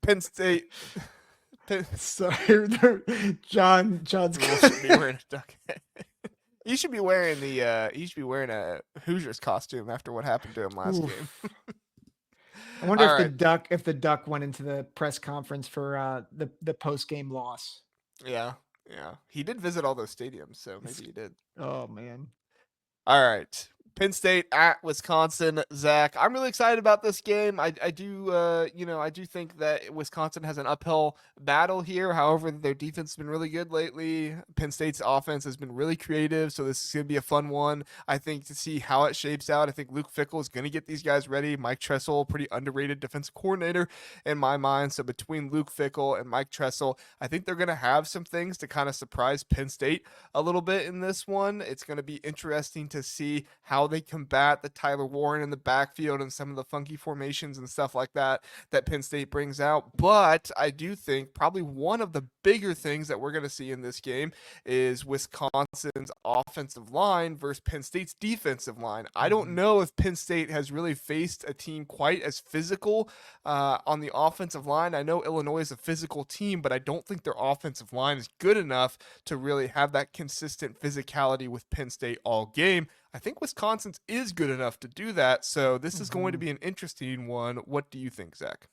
Penn State. Sorry, John's Rule should be wearing a duck. You should be wearing you should be wearing a Hoosiers costume after what happened to him last game. Oof. I wonder All if right. the duck went into the press conference for the post game loss. Yeah. Yeah. He did visit all those stadiums, so It's, maybe he did. oh man. All right. Penn State at Wisconsin. Zach, I'm really excited about this game. I do, I do think that Wisconsin has an uphill battle here. However, their defense has been really good lately. Penn State's offense has been really creative, so this is going to be a fun one. I think to see how it shapes out. I think Luke Fickell is going to get these guys ready. Mike Tressel, pretty underrated defensive coordinator in my mind. So between Luke Fickell and Mike Tressel, I think they're going to have some things to kind of surprise Penn State a little bit in this one. It's going to be interesting to see how they combat the Tyler Warren in the backfield and some of the funky formations and stuff like that Penn State brings out. But I do think probably one of the bigger things that we're going to see in this game is Wisconsin's offensive line versus Penn State's defensive line. I don't Mhm. know if Penn State has really faced a team quite as physical on the offensive line. I know Illinois is a physical team, but I don't think their offensive line is good enough to really have that consistent physicality with Penn State all game. I think Wisconsin's is good enough to do that. So this is going to Mhm. be an interesting one. What do you think, Zach?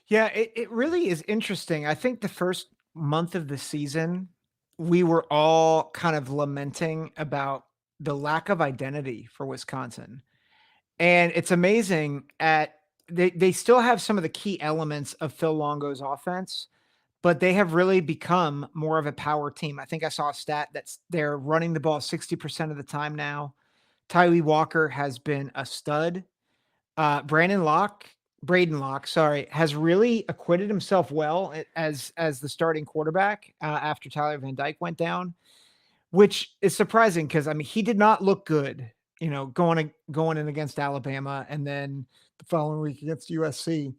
Yeah, it really is interesting. I think the first month of the season, we were all kind of lamenting about the lack of identity for Wisconsin. And it's amazing at they still have some of the key elements of Phil Longo's offense, but they have really become more of a power team. I think I saw a stat that's they're running the ball 60% of the time now. Tyree Walker has been a stud. Brandon Locke, Braden Locke, sorry, has really acquitted himself well as the starting quarterback after Tyler Van Dyke went down, which is surprising because I mean he did not look good, going in against Alabama and then the following week against USC.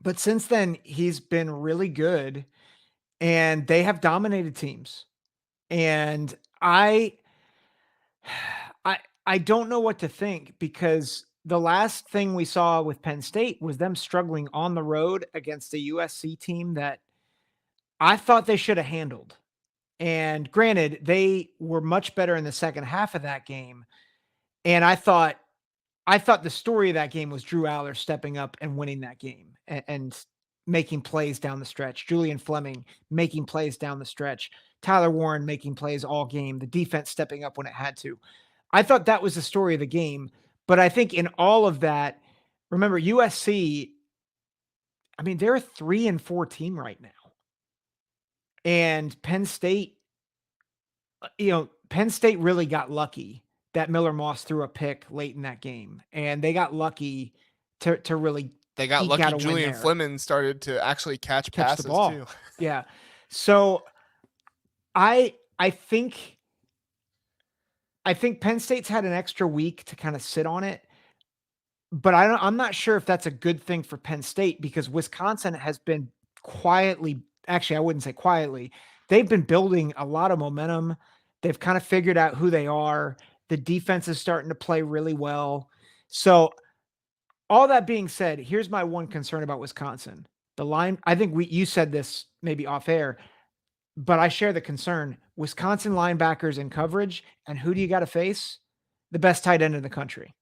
But since then, he's been really good, and they have dominated teams. And I I don't know what to think because the last thing we saw with Penn State was them struggling on the road against a USC team that I thought they should have handled. And granted, they were much better in the second half of that game. And I thought the story of that game was Drew Aller stepping up and winning that game and making plays down the stretch. Julian Fleming making plays down the stretch. Tyler Warren making plays all game. The defense stepping up when it had to. I thought that was the story of the game. But I think in all of that, remember USC, I mean, they're a 3-4 team right now. And Penn State, Penn State really got lucky that Miller Moss threw a pick late in that game. And they got lucky to really They got eke lucky. out a win Julian there, Fleming started to actually catch catch the passes too. ball. Yeah. So I think Penn State's had an extra week to kind of sit on it, but I'm not sure if that's a good thing for Penn State because Wisconsin has been quietly, actually I wouldn't say quietly, they've been building a lot of momentum. They've kind of figured out who they are. The defense is starting to play really well. So all that being said, here's my one concern about Wisconsin. The line, I think you said this maybe off air, but I share the concern. Wisconsin linebackers in coverage, and who do you got to face? The best tight end in the country.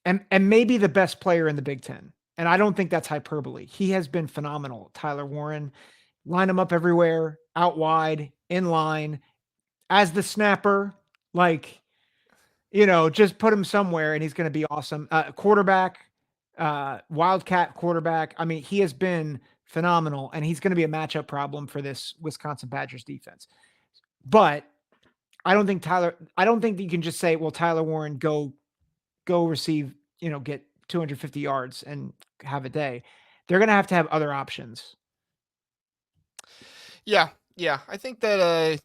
And maybe the best player in the Big Ten. And I don't think that's hyperbole. He has been phenomenal. Tyler Warren, line him up everywhere, out wide, in line, as the snapper, like, just put him somewhere and he's going to be awesome. Quarterback, Wildcat quarterback. I mean, he has been phenomenal, and he's going to be a matchup problem for this Wisconsin Badgers defense. But I don't think that you can just say, well, Tyler Warren, go receive, get 250 yards and have a day. They're going to have other options. Yeah, yeah. I think that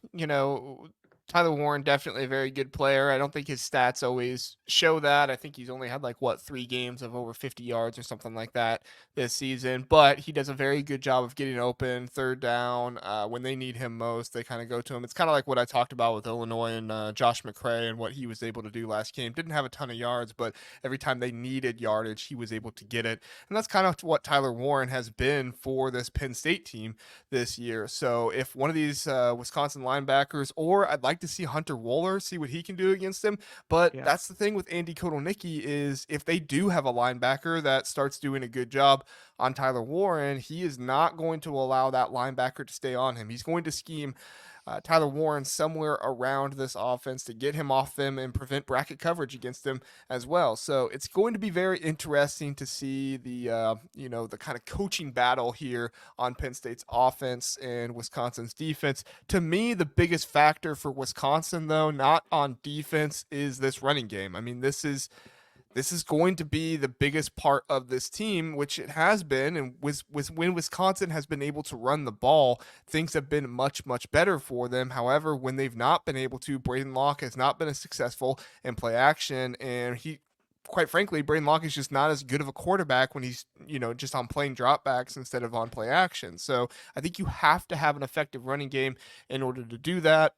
Tyler Warren, definitely a very good player. I don't think his stats always show that. I think he's only had like 3 games of over 50 yards or something like that this season, but he does a very good job of getting open, third down. When they need him most, they kind of go to him. It's kind of like what I talked about with Illinois and Josh McCray and what he was able to do last game. Didn't have a ton of yards, but every time they needed yardage, he was able to get it. And that's kind of what Tyler Warren has been for this Penn State team this year. So if one of these Wisconsin linebackers, or I'd like to see Hunter Wohler, see what he can do against him. But Yeah. that's the thing with Andy Kotelnicki is if they do have a linebacker that starts doing a good job on Tyler Warren, he is not going to allow that linebacker to stay on him. He's going to scheme Tyler Warren somewhere around this offense to get him off them and prevent bracket coverage against them as well. So it's going to be very interesting to see the the kind of coaching battle here on Penn State's offense and Wisconsin's defense. To me, the biggest factor for Wisconsin, though, not on defense, is this running game. I mean, this is going to be the biggest part of this team, which it has been. And when Wisconsin has been able to run the ball, things have been much, much better for them. However, when they've not been able to, Braden Locke has not been as successful in play action. And quite frankly, Braden Locke is just not as good of a quarterback when he's, just on playing dropbacks instead of on play action. So I think you have to have an effective running game in order to do that.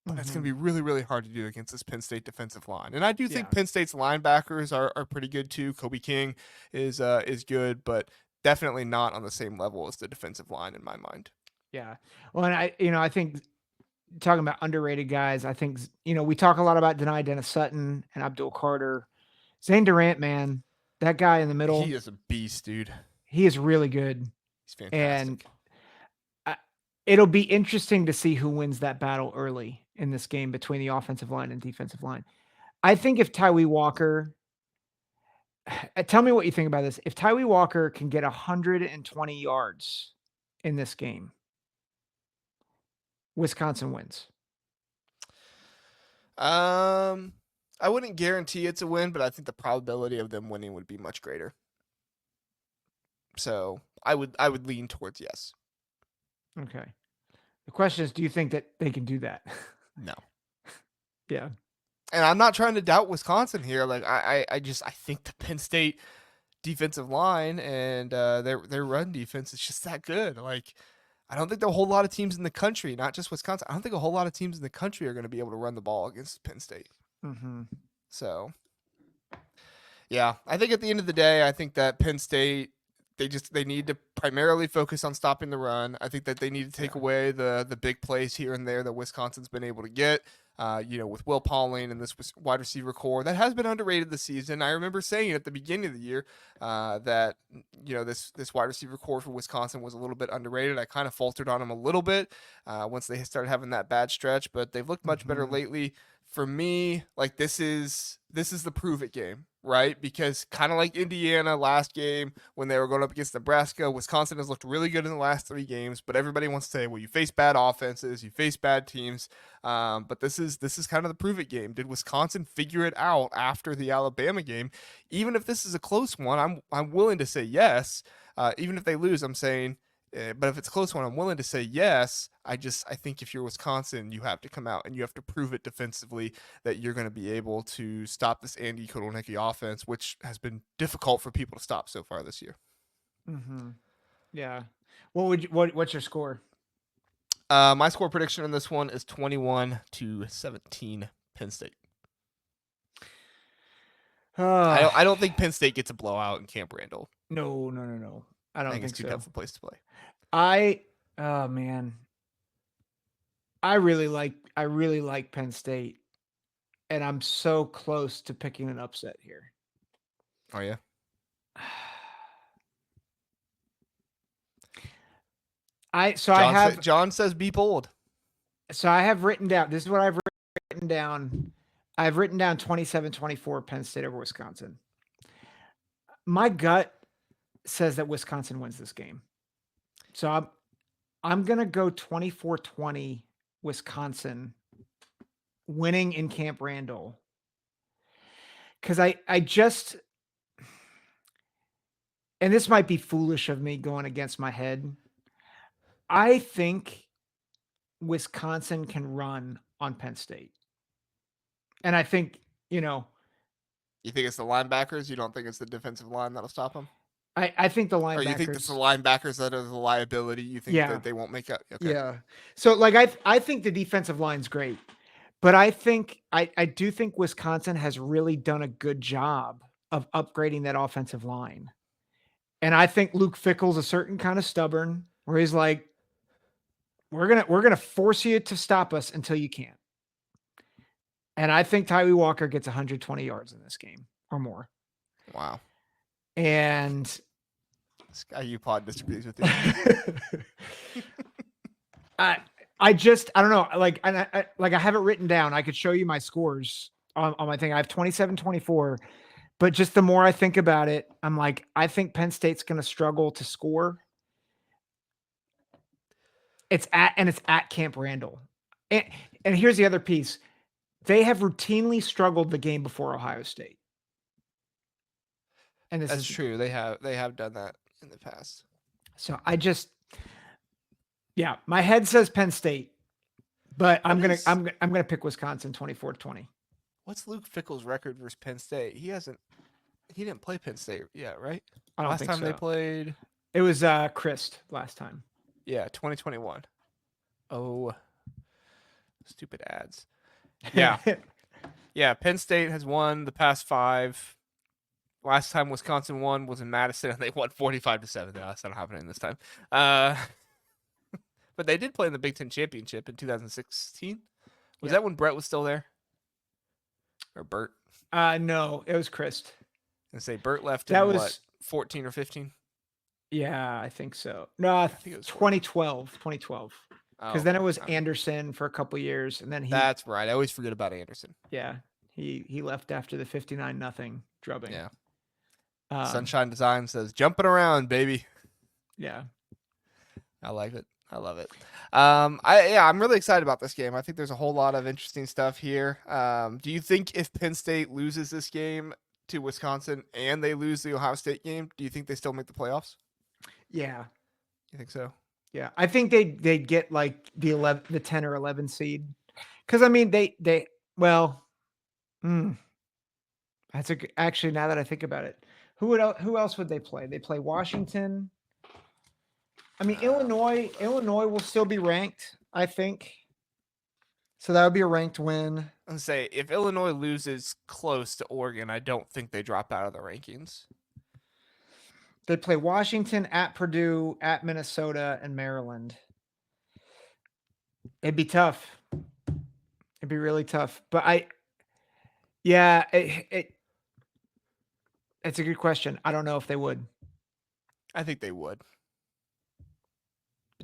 But it's going to be really, really hard to do against this Penn State defensive line. And I do think Yeah. Penn State's linebackers are pretty good too. Kobe King is good, but definitely not on the same level as the defensive line in my mind. Yeah. Well, and I think talking about underrated guys, I think, we talk a lot about Dennis Sutton and Abdul Carter. Zane Durant, man, that guy in the He middle, is a beast, dude. he is really good. He's And fantastic. I, it'll be interesting to see who wins that battle early in this game between the offensive line and defensive line. I think if Tyree Walker, tell me what you think about this. If Tyree Walker can get 120 yards in this game, Wisconsin wins. I wouldn't guarantee it's a win, but I think the probability of them winning would be much greater. So I would lean towards yes. Okay. The question is, do you think that they can do that? No. Yeah. And I'm not trying to doubt Wisconsin here. Like I think the Penn State defensive line and their run defense is just that good. Like I don't think there are a whole lot of teams in the country, not just Wisconsin. I don't think a whole lot of teams in the country are going to be able to run the ball against Penn State. Mm-hmm. So yeah, I think at the end of the day, I think that Penn State they need to primarily focus on stopping the run. I think that they need to take away the big plays here and there that Wisconsin's been able to get. With Will Pauling and this wide receiver core that has been underrated this season. I remember saying at the beginning of the year that this wide receiver core for Wisconsin was a little bit underrated. I kind of faltered on them a little bit once they started having that bad stretch, but they've looked much better lately. For me, like this is the prove it game, right? Because kind of like Indiana last game when they were going up against Nebraska, Wisconsin has looked really good in the last 3 games, but everybody wants to say, well, you face bad offenses, you face bad teams. But this is kind of the prove it game. Did Wisconsin figure it out after the Alabama game? Even if this is a close one, I'm willing to say yes. Even if they lose, I'm saying. But if it's a close one, I'm willing to say yes. I think if you're Wisconsin, you have to come out and you have to prove it defensively that you're going to be able to stop this Andy Kotelnicki offense, which has been difficult for people to stop so far this year. Mm-hmm. Yeah. What's your score? My score prediction on this one is 21-17 Penn State. I don't think Penn State gets a blowout in Camp Randall. No. I don't think it's too so. tough a place to play. Oh man. I really like Penn State, and I'm so close to picking an upset here. Oh yeah. John says be bold. So I have written down. This is what I've written down. I've written down 27-24 Penn State over Wisconsin. My gut says that Wisconsin wins this game. So I'm going to go 24-20 Wisconsin winning in Camp Randall. Cuz I just, and this might be foolish of me going against my head. I think Wisconsin can run on Penn State. And I think, You think it's the linebackers? You don't think it's the defensive line that'll stop them? I think the Or you think it's the linebackers, linebackers that are the liability? You think yeah, that they won't make up? Okay. yeah. So like I think the defensive line's great, but I do think Wisconsin has really done a good job of upgrading that offensive line. And I think Luke Fickell's a certain kind of stubborn where he's like, we're gonna force you to stop us until you can't. And I think Tyree Walker gets 120 yards in this game or more. Wow. And This guy UPod disagrees with you. I don't know. Like, I have it written down. I could show you my scores on my thing. I have 27-24, but just the more I think about it, I'm like, I think Penn State's going to struggle to score. It's at Camp Randall. And here's the other piece. They have routinely struggled the game before Ohio State. And That's true. They have done that in the past. So yeah, my head says Penn State, but I'm gonna pick Wisconsin 24-20. What's Luke Fickell's record versus Penn State? He didn't play Penn State yet, right? I don't last think time so. they played, it was Christ last time. Yeah, 2021. Oh, stupid ads. Yeah. Yeah, Penn State has won the past 5. Last time Wisconsin won was in Madison, and they won 45-7. No, that's not happening this time. But they did play in the Big Ten championship in 2016. Was that when Brett was still there? Or Bert? No, it was Christ. And say Bert left That in was what, 14 or 15? Yeah, I think so. No, I think it was 2012. 2012. Because then it was Anderson for a couple years, and then That's right. I always forget about Anderson. Yeah, he left after the 59-0 drubbing. Yeah. Sunshine Design says, "Jumping around, baby." Yeah, I like it. I love it. I'm really excited about this game. I think there's a whole lot of interesting stuff here. Do you think if Penn State loses this game to Wisconsin and they lose the Ohio State game, do you think they still make the playoffs? Yeah. You think so? Yeah, I think they'd get like the 10 or 11 seed. Because I mean that's actually, now that I think about it, who else would they play? They play Washington. I mean, Illinois will still be ranked, I think. So that would be a ranked win. And say if Illinois loses close to Oregon, I don't think they drop out of the rankings. They play Washington, at Purdue, at Minnesota, and Maryland. It'd be tough. It'd be really tough. But it's a good question. I don't know if they would. I think they would.